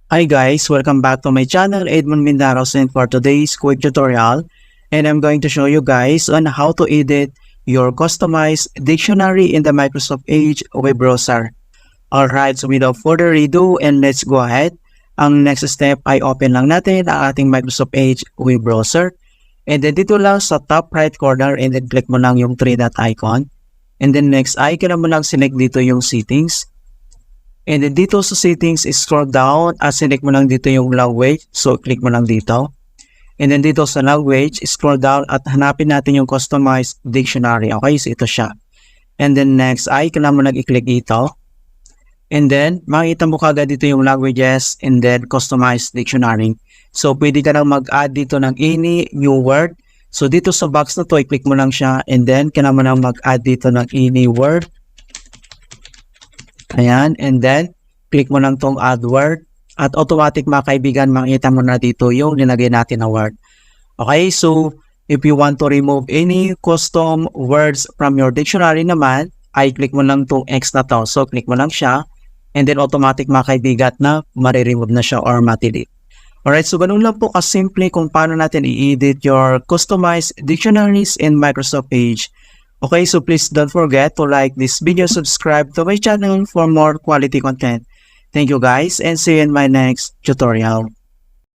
Hi guys, welcome back to my channel, Edmond Mindaros, and for today's quick tutorial, and I'm going to show you guys on how to edit your customized dictionary in the Microsoft Edge web browser. Alright, so without further ado, and let's go ahead. Ang next step ay open lang natin ang ating Microsoft Edge web browser. And then dito lang sa top right corner, and then click mo lang yung 3 dot icon. And then next ay kailangan mo lang select dito yung settings. And then dito sa settings, scroll down at select mo lang dito yung language. So, click mo lang dito. And then dito sa language, scroll down at hanapin natin yung customized dictionary. Okay, so ito siya. And then next ay kailangan mo lang i-click dito. And then, makikita mo kagad dito yung languages and then customized dictionary. So, pwede ka lang mag-add dito ng any new word. So, dito sa box na to, i-click mo lang siya. And then, kailangan mo lang mag-add dito ng any word. Ayan, and then, click mo lang tong add word. At automatic mga kaibigan, makikita mo na dito yung nilagay natin na word. Okay, so, if you want to remove any custom words from your dictionary naman, ay click mo lang tong X na to. So, click mo lang siya. And then, automatic mga kaibigan na mariremove na siya or matilip. Alright, so ganun lang po kasimple kung paano natin i-edit your customized dictionaries in Microsoft Edge. Okay, so please don't forget to like this video, subscribe to my channel for more quality content. Thank you guys and see you in my next tutorial.